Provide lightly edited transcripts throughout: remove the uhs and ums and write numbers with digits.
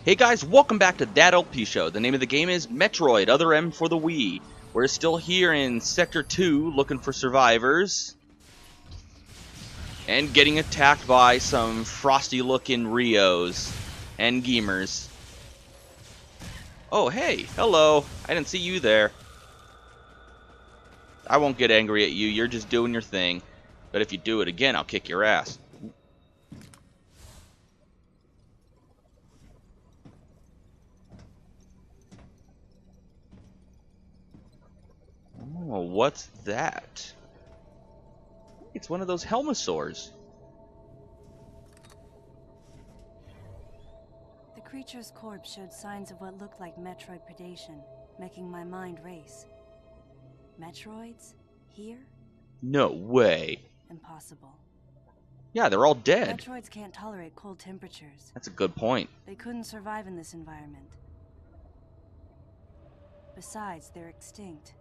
Hey guys, welcome back to That LP Show. The name of the game is Metroid, other M for the Wii. We're still here in Sector 2 looking for survivors. And getting attacked by some frosty-looking Rios and Gamers. Oh, hey, hello. I didn't see you there. I won't get angry at you, you're just doing your thing. But if you do it again, I'll kick your ass. Oh, what's that? It's one of those Helmosaurs. The creature's corpse showed signs of what looked like Metroid predation, making my mind race. Metroids? Here? No way. Impossible. Yeah, they're all dead. Metroids can't tolerate cold temperatures. That's a good point. They couldn't survive in this environment. Besides, they're extinct.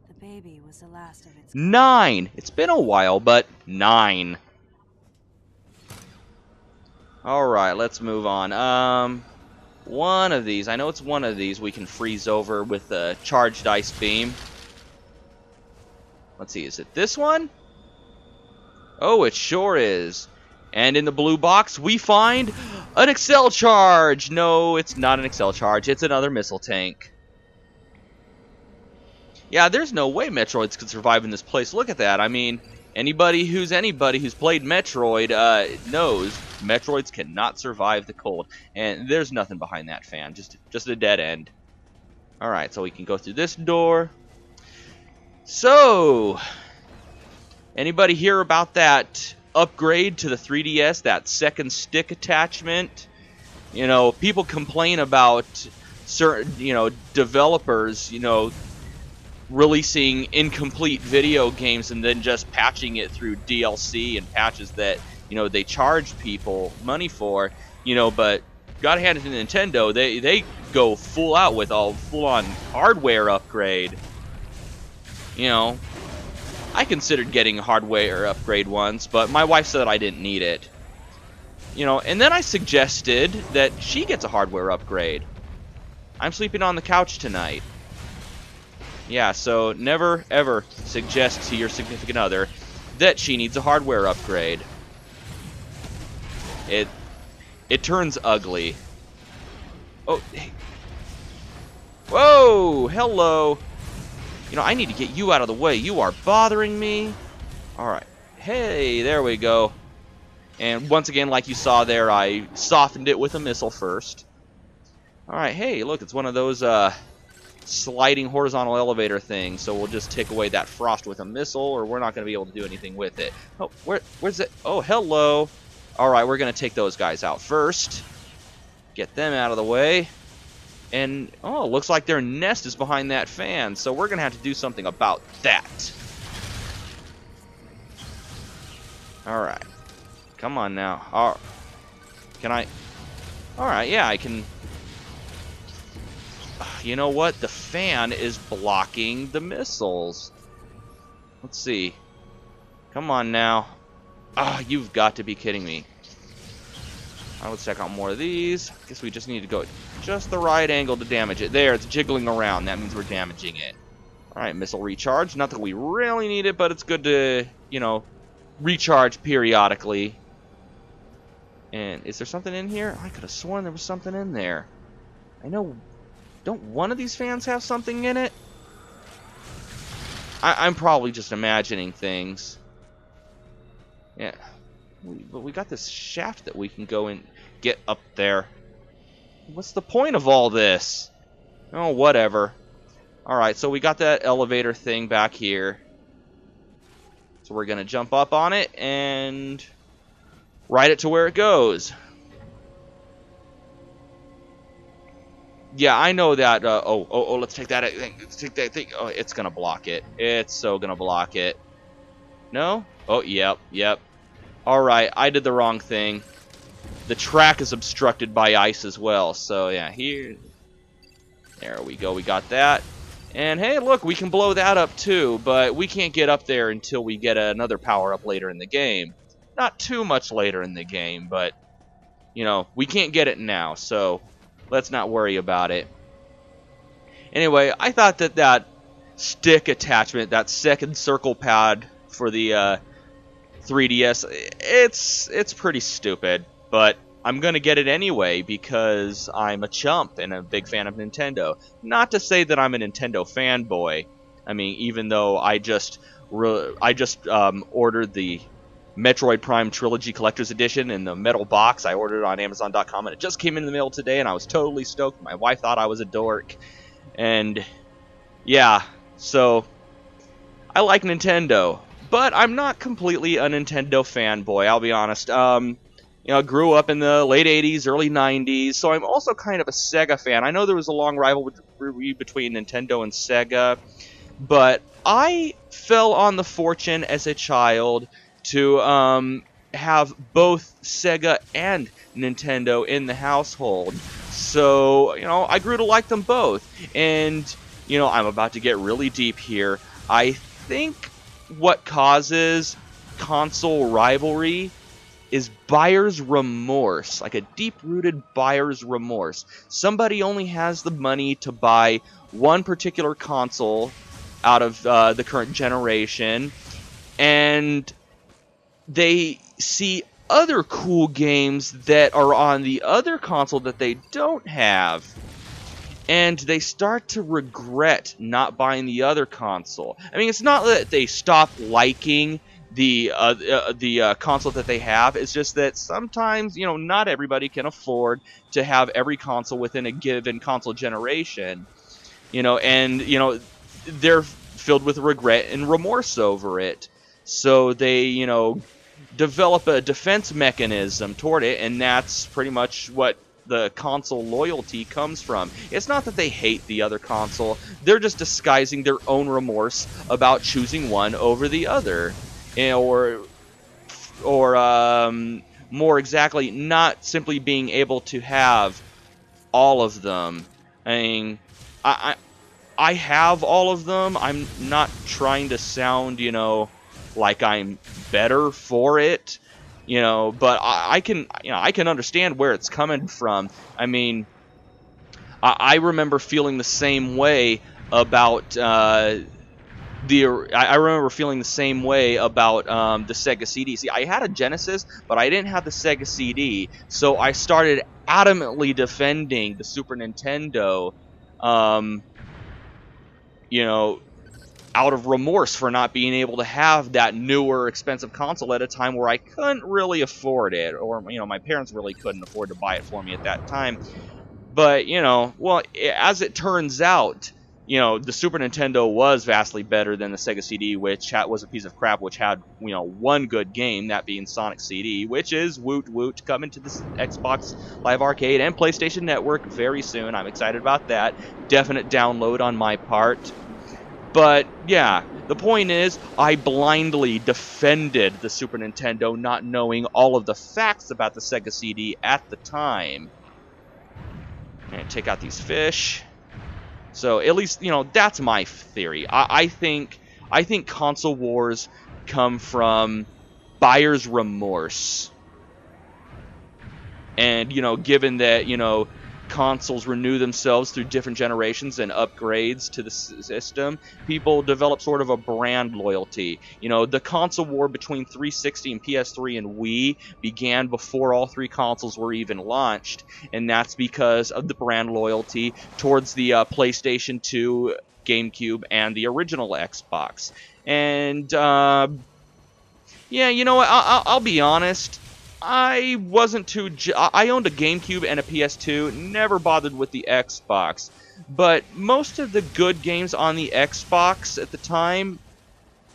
The baby was the last of its kind. 9! It's been a while, but 9. Alright, let's move on. One of these, I know it's one of these we can freeze over with a charged ice beam. Let's see, is it this one? Oh, it sure is. And in the blue box, we find an Excel charge! No, it's not an Excel charge, it's another missile tank. Yeah, there's no way Metroids could survive in this place. Look at that. I mean, anybody who's played Metroid knows Metroids cannot survive the cold. And there's nothing behind that fan. Just a dead end. Alright, so we can go through this door. So, anybody hear about that upgrade to the 3DS, that second stick attachment? You know, people complain about certain, developers, releasing incomplete video games and then just patching it through DLC and patches that, they charge people money for, but gotta hand it to Nintendo, they go full out with a full-on hardware upgrade. I considered getting a hardware upgrade once, but my wife said I didn't need it. And then I suggested that she gets a hardware upgrade. I'm sleeping on the couch tonight. Yeah, so never ever suggest to your significant other that she needs a hardware upgrade. It turns ugly. Oh, hey. Whoa, hello. I need to get you out of the way. You are bothering me. Alright. Hey, there we go. And once again, like you saw there, I softened it with a missile first. Alright, hey, look, it's one of those, sliding horizontal elevator thing, so we'll just take away that frost with a missile, or we're not going to be able to do anything with it. Oh, where's it? Oh, hello. Alright, we're going to take those guys out first. Get them out of the way. And, oh, looks like their nest is behind that fan, so we're going to have to do something about that. Alright. Come on now. Can I? Alright, yeah, I can. You know what? The fan is blocking the missiles. Let's see. Come on now. You've got to be kidding me. Alright, let's check out more of these. Guess we just need to go just the right angle to damage it. There, it's jiggling around. That means we're damaging it. Alright, missile recharge. Not that we really need it, but it's good to, recharge periodically. And is there something in here? I could have sworn there was something in there. I know. Don't one of these fans have something in it? I'm probably just imagining things. Yeah. But we got this shaft that we can go and get up there. What's the point of all this? Oh, whatever. Alright, so we got that elevator thing back here. So we're going to jump up on it and ride it to where it goes. Yeah, I know that. Let's take that thing. Let's take that thing. Oh, it's gonna block it. It's so gonna block it. No? Oh, yep. Alright, I did the wrong thing. The track is obstructed by ice as well. So, yeah, here. There we go. We got that. And, hey, look, we can blow that up too. But we can't get up there until we get another power-up later in the game. Not too much later in the game, but you know, we can't get it now, so let's not worry about it. Anyway, I thought that that stick attachment, that second circle pad for the 3DS, it's pretty stupid, but I'm gonna get it anyway because I'm a chump and a big fan of Nintendo. Not to say that I'm a Nintendo fanboy. I mean, even though I just ordered the Metroid Prime Trilogy Collector's Edition in the metal box. I ordered it on Amazon.com and it just came in the mail today, and I was totally stoked. My wife thought I was a dork, and yeah, so I like Nintendo, but I'm not completely a Nintendo fanboy, I'll be honest. You know, I grew up in the late 80s, early 90s, so I'm also kind of a Sega fan. I know there was a long rivalry between Nintendo and Sega, but I fell on the fortune as a child to have both Sega and Nintendo in the household. So, you know, I grew to like them both. And, you know, I'm about to get really deep here. I think what causes console rivalry is buyer's remorse, like a deep-rooted buyer's remorse. Somebody only has the money to buy one particular console out of the current generation, and they see other cool games that are on the other console that they don't have, and they start to regret not buying the other console. I mean, it's not that they stop liking the console that they have. It's just that sometimes, you know, not everybody can afford to have every console within a given console generation, you know, and, you know, they're filled with regret and remorse over it. So they, you know, develop a defense mechanism toward it, and that's pretty much what the console loyalty comes from. It's not that they hate the other console, they're just disguising their own remorse about choosing one over the other. Or more exactly, not simply being able to have all of them. I mean, I have all of them. I'm not trying to sound, you know, like I'm better for it, you know, but I can understand where it's coming from. I mean, I remember feeling the same way about I remember feeling the same way about the Sega CD. See, I had a Genesis, but I didn't have the Sega CD, so I started adamantly defending the Super Nintendo, you know, out of remorse for not being able to have that newer, expensive console at a time where I couldn't really afford it, or, you know, my parents really couldn't afford to buy it for me at that time. But, you know, well, as it turns out, you know, the Super Nintendo was vastly better than the Sega CD, which was a piece of crap, which had, you know, one good game, that being Sonic CD, which is woot woot, coming to the Xbox Live Arcade and PlayStation Network very soon. I'm excited about that. Definite download on my part. But, yeah, the point is, I blindly defended the Super Nintendo, not knowing all of the facts about the Sega CD at the time. And take out these fish. So at least, you know, that's my theory. I think console wars come from buyer's remorse. And, you know, given that, you know, consoles renew themselves through different generations and upgrades to the system, people develop sort of a brand loyalty. You know, the console war between 360 and PS3 and Wii began before all three consoles were even launched, and that's because of the brand loyalty towards the PlayStation 2, GameCube, and the original Xbox. And yeah, you know what, I'll be honest, I wasn't too... I owned a GameCube and a PS2, never bothered with the Xbox. But most of the good games on the Xbox at the time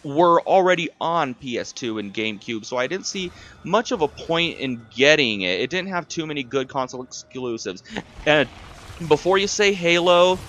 were already on PS2 and GameCube, so I didn't see much of a point in getting it. It didn't have too many good console exclusives. And before you say Halo,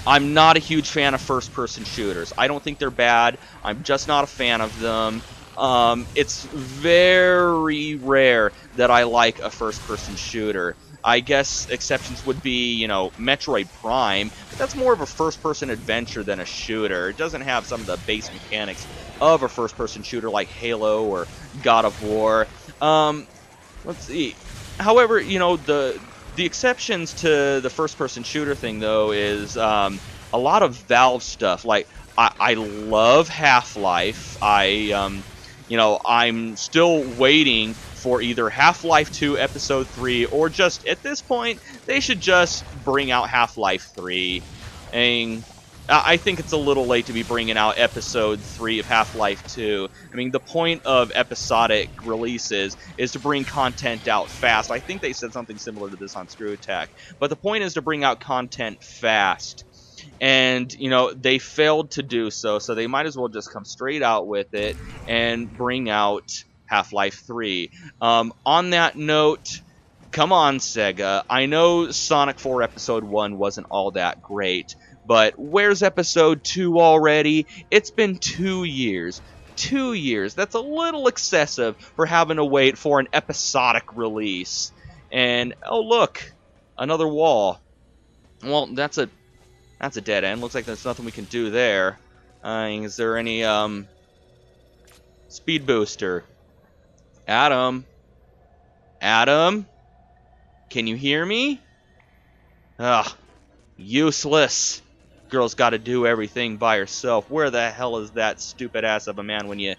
I'm not a huge fan of first-person shooters. I don't think they're bad. I'm just not a fan of them. It's very rare that I like a first-person shooter. I guess exceptions would be, you know, Metroid Prime, but that's more of a first-person adventure than a shooter. It doesn't have some of the base mechanics of a first-person shooter like Halo or God of War. Let's see. However, you know, the exceptions to the first-person shooter thing, though, is a lot of Valve stuff. Like, I love Half-Life. You know, I'm still waiting for either Half-Life 2 Episode 3, or just, at this point, they should just bring out Half-Life 3. And I think it's a little late to be bringing out Episode 3 of Half-Life 2. I mean, the point of episodic releases is to bring content out fast. I think they said something similar to this on Screw Attack. But the point is to bring out content fast. And, you know, they failed to do so, so they might as well just come straight out with it and bring out Half-Life 3. On that note, come on, Sega. I know Sonic 4 Episode 1 wasn't all that great, but where's Episode 2 already? It's been 2 years. 2 years. That's a little excessive for having to wait for an episodic release. And, oh look, another wall. Well, that's a dead end. Looks like there's nothing we can do there. Is there any, speed booster? Adam? Adam? Can you hear me? Ugh. Useless. Girl's got to do everything by herself. Where the hell is that stupid ass of a man when you...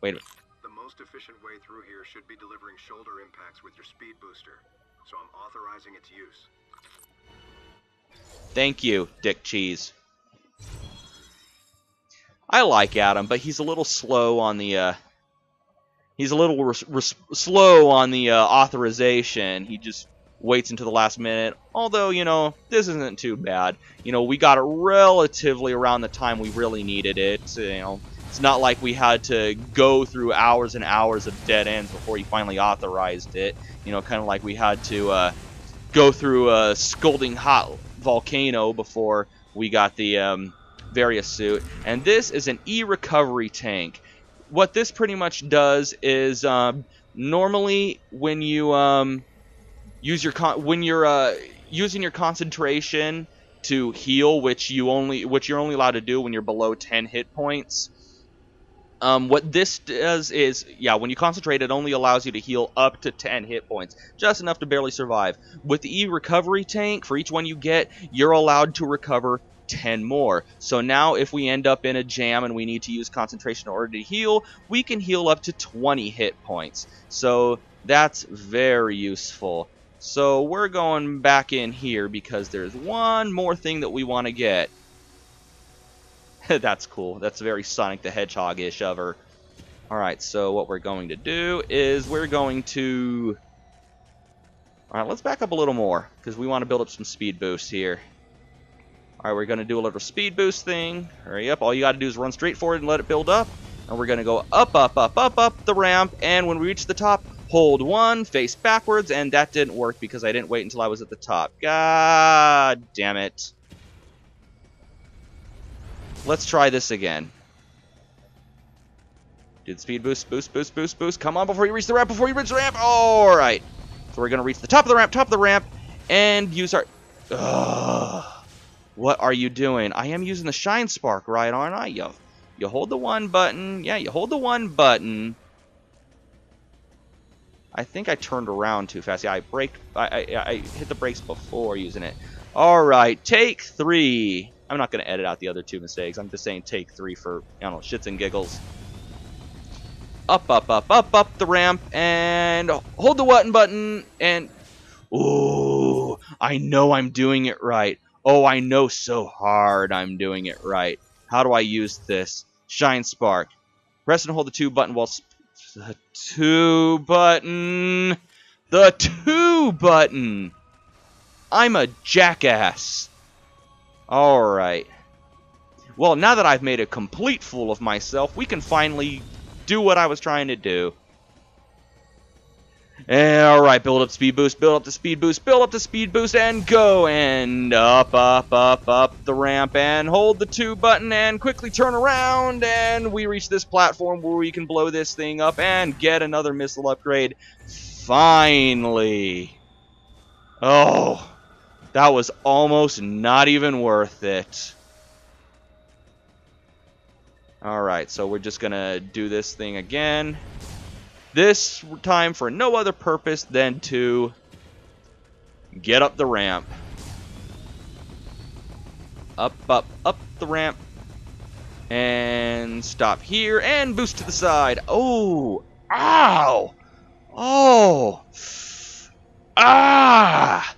Wait a minute. The most efficient way through here should be delivering shoulder impacts with your speed booster, so I'm authorizing its use. Thank you, Dick Cheese. I like Adam, but he's a little slow on the, slow on the authorization. He just waits until the last minute. Although, you know, this isn't too bad. You know, we got it relatively around the time we really needed it. You know, it's not like we had to go through hours and hours of dead ends before he finally authorized it. You know, kind of like we had to go through a scalding hot volcano before we got the Various suit. And this is an e-recovery tank. What this pretty much does is normally when you when you're using your concentration to heal, which you're only allowed to do when you're below 10 hit points. What this does is, yeah, when you concentrate, it only allows you to heal up to 10 hit points, just enough to barely survive. With the e-recovery tank, for each one you get, you're allowed to recover 10 more. So now if we end up in a jam and we need to use concentration in order to heal, we can heal up to 20 hit points. So that's very useful. So we're going back in here because there's one more thing that we want to get. That's cool. That's very Sonic the Hedgehog-ish of her. Alright, so what we're going to do is we're going to... Alright, let's back up a little more, because we want to build up some speed boosts here. Alright, we're going to do a little speed boost thing. Hurry up. All you got to do is run straight forward and let it build up. And we're going to go up, up, up, up, up the ramp. And when we reach the top, hold 1, face backwards. And that didn't work because I didn't wait until I was at the top. God damn it. Let's try this again. Do the speed boost, boost, boost, boost, boost. Come on before you reach the ramp, before you reach the ramp. Alright. So we're going to reach the top of the ramp, and use our... Ugh. What are you doing? I am using the Shinespark, right, aren't I? You hold the 1 button. Yeah, you hold the 1 button. I think I turned around too fast. Yeah, I hit the brakes before using it. Alright, take 3. I'm not going to edit out the other 2 mistakes. I'm just saying take 3 for, I don't know, shits and giggles. Up, up, up, up, up the ramp, and hold the button, and... Ooh, I know I'm doing it right. Oh, I know so hard I'm doing it right. How do I use this? Shinespark. Press and hold the 2 button while... The 2 button! The 2 button! I'm a jackass. Alright. Well, now that I've made a complete fool of myself, we can finally do what I was trying to do. Alright, build up speed boost, build up the speed boost, build up the speed boost, and go! And up, up, up, up the ramp, and hold the 2 button, and quickly turn around, and we reach this platform where we can blow this thing up and get another missile upgrade. Finally! Oh, that was almost not even worth it. Alright, so we're just gonna do this thing again. This time for no other purpose than to get up the ramp. Up, up, up the ramp. And stop here and boost to the side. Oh! Ow! Oh! Ah!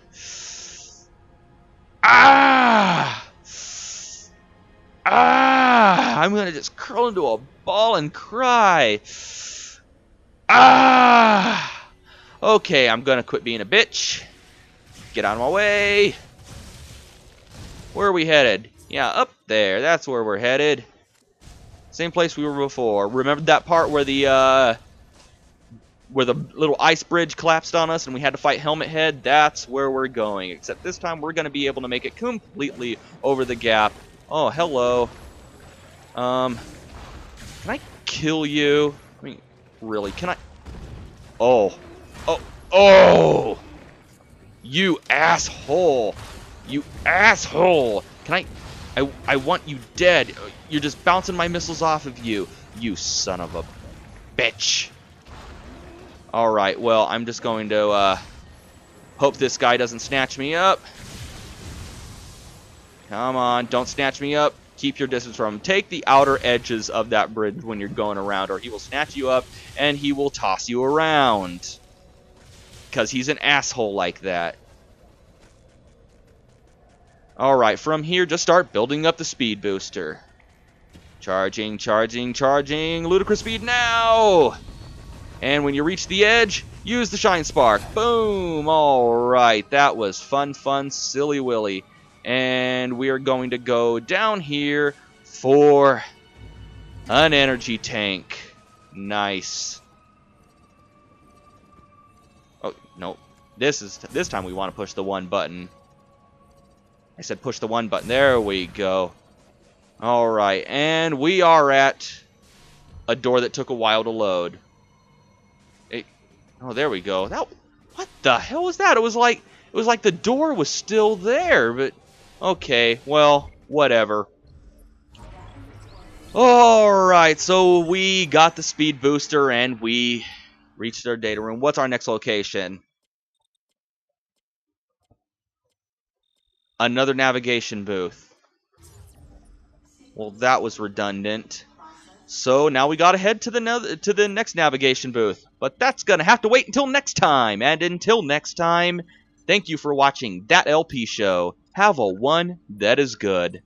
Ah! Ah! I'm gonna just curl into a ball and cry. Ah! Okay, I'm gonna quit being a bitch. Get out of my way. Where are we headed? Yeah, up there. That's where we're headed. Same place we were before. Remember that part where the little ice bridge collapsed on us and we had to fight Helmet Head? That's where we're going. Except this time we're going to be able to make it completely over the gap. Oh, hello. Can I kill you? I mean, really, can I? Oh. Oh. Oh! You asshole! You asshole! Can I want you dead. You're just bouncing my missiles off of you. You son of a bitch. Alright, well, I'm just going to hope this guy doesn't snatch me up. Come on, don't snatch me up. Keep your distance from him. Take the outer edges of that bridge when you're going around, or he will snatch you up and he will toss you around. Because he's an asshole like that. Alright, from here, just start building up the speed booster. Charging, charging, charging. Ludicrous speed now! And when you reach the edge, use the Shinespark. Boom! Alright, that was fun, fun, silly willy. And we are going to go down here for an energy tank. Nice. Oh, no. This time we want to push the one button. I said push the one button. There we go. Alright, and we are at a door that took a while to load. Oh, there we go. What the hell was that? It was like the door was still there, but okay, well, whatever. Alright, so we got the speed booster and we reached our data room. What's our next location? Another navigation booth. Well, that was redundant. So now we gotta head to the next navigation booth. But that's gonna have to wait until next time. And until next time, thank you for watching That LP Show. Have a one that is good.